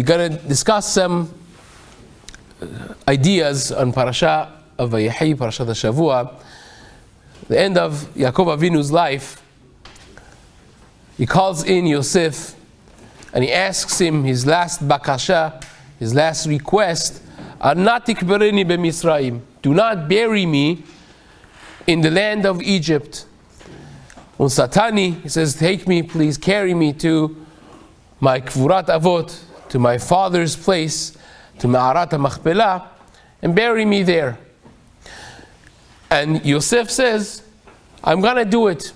we're going to discuss some ideas on Parshat of Veyechi, Parshat Shavua. The end of Yaakov Avinu's life, he calls in Yosef and he asks him his last bakasha, his last request, "Anat tikbereni b'Misraim." Do not bury me in the land of Egypt. Unsatani, he says, take me, please carry me to my kvurat avot, to my father's place, to Ma'arat HaMachpelah, and bury me there. And Yosef says, I'm going to do it.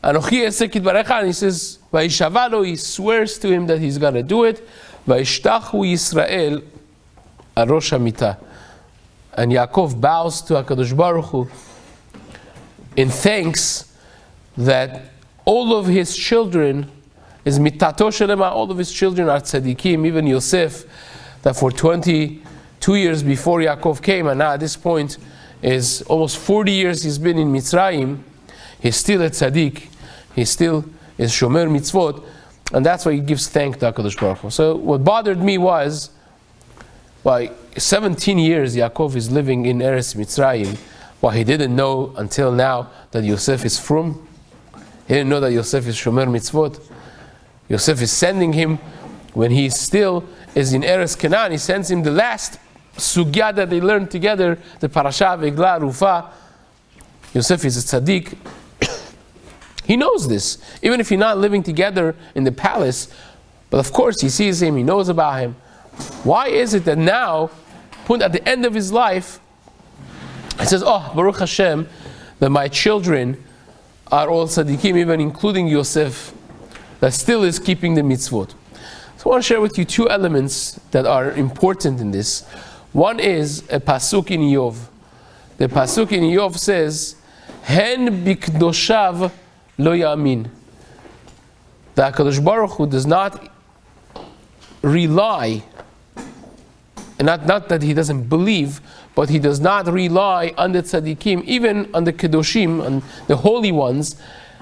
And he says, Vayishavalo, he swears to him that he's going to do it. Vayishtachu Yisrael arosh hamita. And Yaakov bows to HaKadosh Baruch Hu in thanks that all of his children is mitato shelema, all of his children are tzaddikim, even Yosef, that for 22 years before Yaakov came, and now at this point is almost 40 years he's been in Mitzrayim, he's still a tzaddik, he still is shomer mitzvot, and that's why he gives thanks to HaKadosh Baruch Hu. So what bothered me was, 17 years Yaakov is living in Eretz Mitzrayim, while he didn't know until now that Yosef is frum. He didn't know that Yosef is shomer mitzvot. Yosef is sending him, when he still is in Eretz Canaan, he sends him the last sugya that they learned together, the Parashat Vegla Rufa. Yosef is a tzaddik. He knows this, even if you're not living together in the palace, but of course he sees him, he knows about him. Why is it that now, put at the end of his life, he says, oh, Baruch Hashem, that my children are all tzaddikim, even including Yosef, that still is keeping the mitzvot. So I want to share with you two elements that are important in this. One is a pasuk in Yov. The pasuk in Yov says, Hen bikdoshav lo yamin. The HaKadosh Baruch Hu does not rely, and not that he doesn't believe, but he does not rely on the tzaddikim, even on the kedoshim, on the holy ones,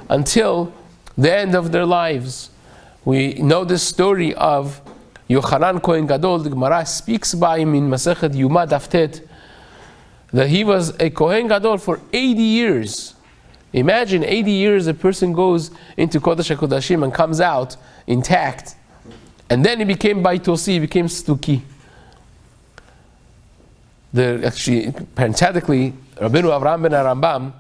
until the end of their lives. We know the story of Yochanan Kohen Gadol. The Gemara speaks by him in Masechet Yuma Daf Tet, that he was a Kohen Gadol for 80 years. Imagine 80 years a person goes into Kodesh HaKodashim and comes out intact. And then he became Baitosi, he became Stuki. Actually, parenthetically, Rabbeinu Avraham ben Arambam,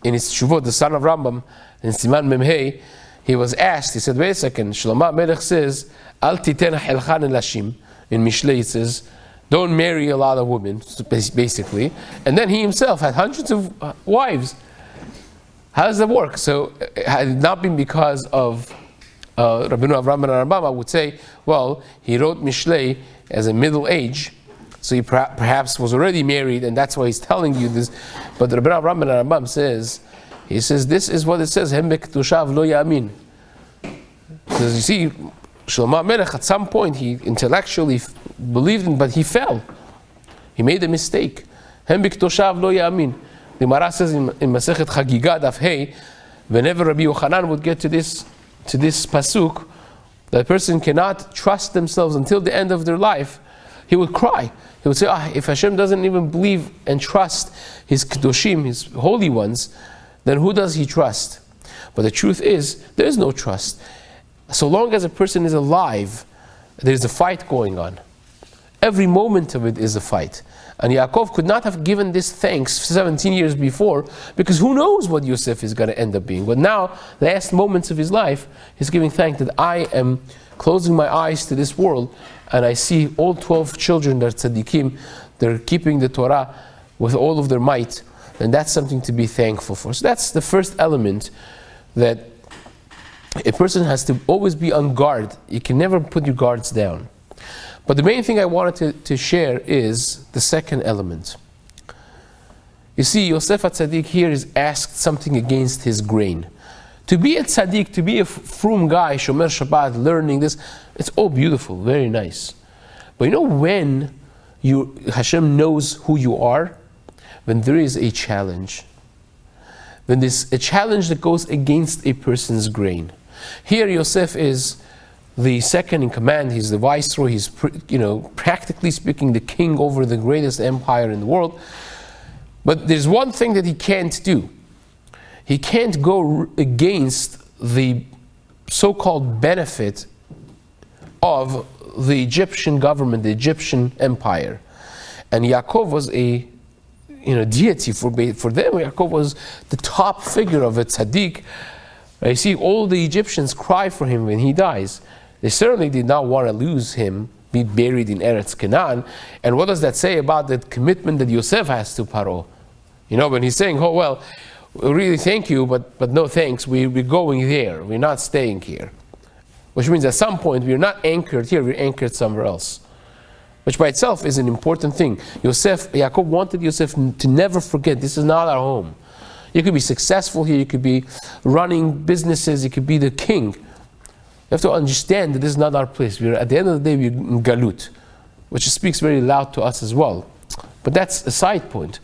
in his Shuvot, the son of Rambam, in Siman Memhei, he was asked, he said, wait a second, Shlomo Melech says, Al titen helchan elashim. In Mishlei it says, don't marry a lot of women, basically. And then he himself had hundreds of wives. How does that work? So, had it not been because of Rabbeinu Avraham ben Arambam, I would say, well, he wrote Mishlei as a middle age, so he perhaps was already married, and that's why he's telling you this. But Rabbeinu Avraham ben Arambam says, he says, this is what it says, Hem b'kedushav lo yamin. Because you see, Shlomo Melech, at some point, he intellectually believed in, but he fell. He made a mistake. Hem b'kedushav lo yamin. The Gemara says in Masechet Chagiga Daf Hey, whenever Rabbi Yochanan would get to this pasuk, that person cannot trust themselves until the end of their life, he would cry. He would say, if Hashem doesn't even believe and trust his kedoshim, his holy ones, then who does he trust? But the truth is, there is no trust. So long as a person is alive, there is a fight going on. Every moment of it is a fight. And Yaakov could not have given this thanks 17 years before, because who knows what Yosef is going to end up being. But now, the last moments of his life, he's giving thanks that I am closing my eyes to this world, and I see all 12 children that are tzaddikim, they're keeping the Torah with all of their might, and that's something to be thankful for. So that's the first element, that a person has to always be on guard. You can never put your guards down. But the main thing I wanted to share is the second element. You see, Yosef HaTzadik here is asked something against his grain. To be a tzaddik, to be a frum guy, Shomer Shabbat, learning this, it's all beautiful, very nice. But you know when Hashem knows who you are? When there is a challenge. When there's a challenge that goes against a person's grain. Here Yosef is the second in command. He's the viceroy. He's, practically speaking, the king over the greatest empire in the world. But there's one thing that he can't do. He can't go against the so-called benefit of the Egyptian government, the Egyptian empire. And Yaakov was a deity for them. Yaakov was the top figure of a tzaddik. You see, all the Egyptians cry for him when he dies. They certainly did not want to lose him, be buried in Eretz Canaan. And what does that say about the commitment that Yosef has to Paro? When he's saying, oh, well, really thank you, but no thanks, we're going there, we're not staying here. Which means at some point we're not anchored here, we're anchored somewhere else. Which by itself is an important thing. Yaakov wanted Yosef to never forget, this is not our home. You could be successful here, you could be running businesses, you could be the king. You have to understand that this is not our place. At the end of the day, we're in Galut, which speaks very loud to us as well. But that's a side point.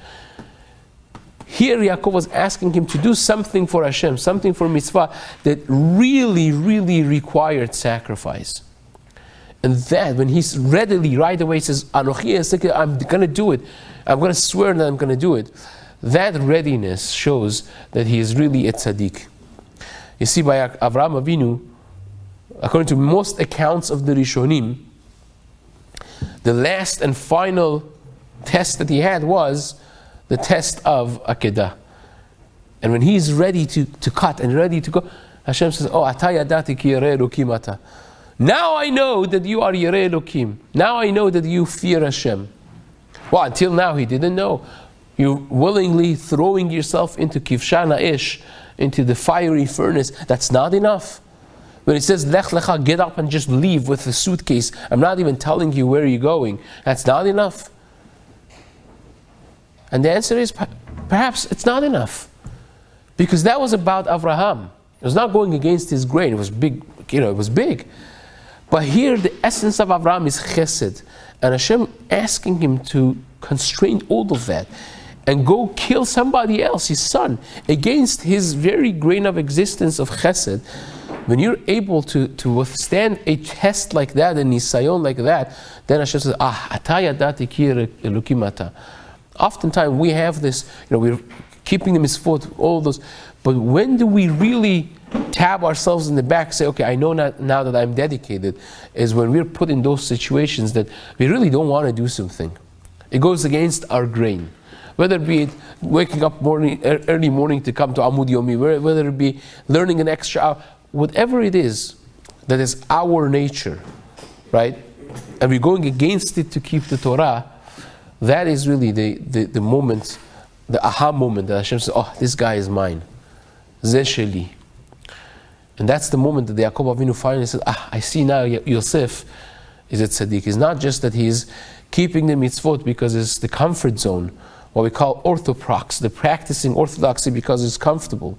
Here Yaakov was asking him to do something for Hashem, something for mitzvah that really, really required sacrifice. And that, when he's readily, right away says, Anochi Esek, I'm going to do it. I'm going to swear that I'm going to do it. That readiness shows that he is really a tzaddik. You see, by Avraham Avinu, according to most accounts of the Rishonim, the last and final test that he had was the test of Akedah. And when he's ready to cut and ready to go, Hashem says, oh, Ata yadati ki yireh Elokim ata. Now I know that you are Yireh Elokim. Now I know that you fear Hashem. Well, until now he didn't know. You're willingly throwing yourself into Kivshana Ish, into the fiery furnace. That's not enough. When it says, Lech lecha, get up and just leave with the suitcase, I'm not even telling you where you're going. That's not enough. And the answer is, perhaps it's not enough. Because that was about Avraham. It was not going against his grain. It was big, it was big. But here the essence of Avraham is chesed. And Hashem asking him to constrain all of that and go kill somebody else, his son, against his very grain of existence of chesed. When you're able to withstand a test like that, a nisayon like that, then Hashem says, ata yadati ki Elokim ata. Oftentimes we have this, we're keeping the mitzvot, all those, but when do we really tap ourselves in the back, say, okay, I know now that I'm dedicated, is when we're put in those situations that we really don't want to do something. It goes against our grain. Whether it be waking up early morning to come to Amud Yomi, whether it be learning an extra hour, whatever it is that is our nature, right? And we're going against it to keep the Torah. That is really the moment, the aha moment that Hashem says, oh, this guy is mine. Zeh sheli. And that's the moment that the Yaakov Avinu finally says, I see now Yosef is a tzaddik. It's not just that he's keeping the mitzvot because it's the comfort zone, what we call orthoprax, the practicing orthodoxy because it's comfortable.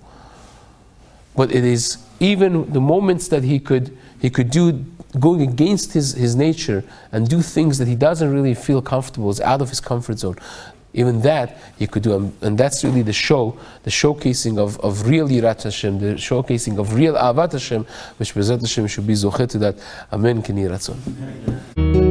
But it is even the moments that he could do, going against his nature and do things that he doesn't really feel comfortable, is out of his comfort zone. Even that he could do, and that's really the showcasing of real Yirat Hashem, the showcasing of real Avat Hashem, which Bezat Hashem should be zochet to that. Amen. K'ni ratzon.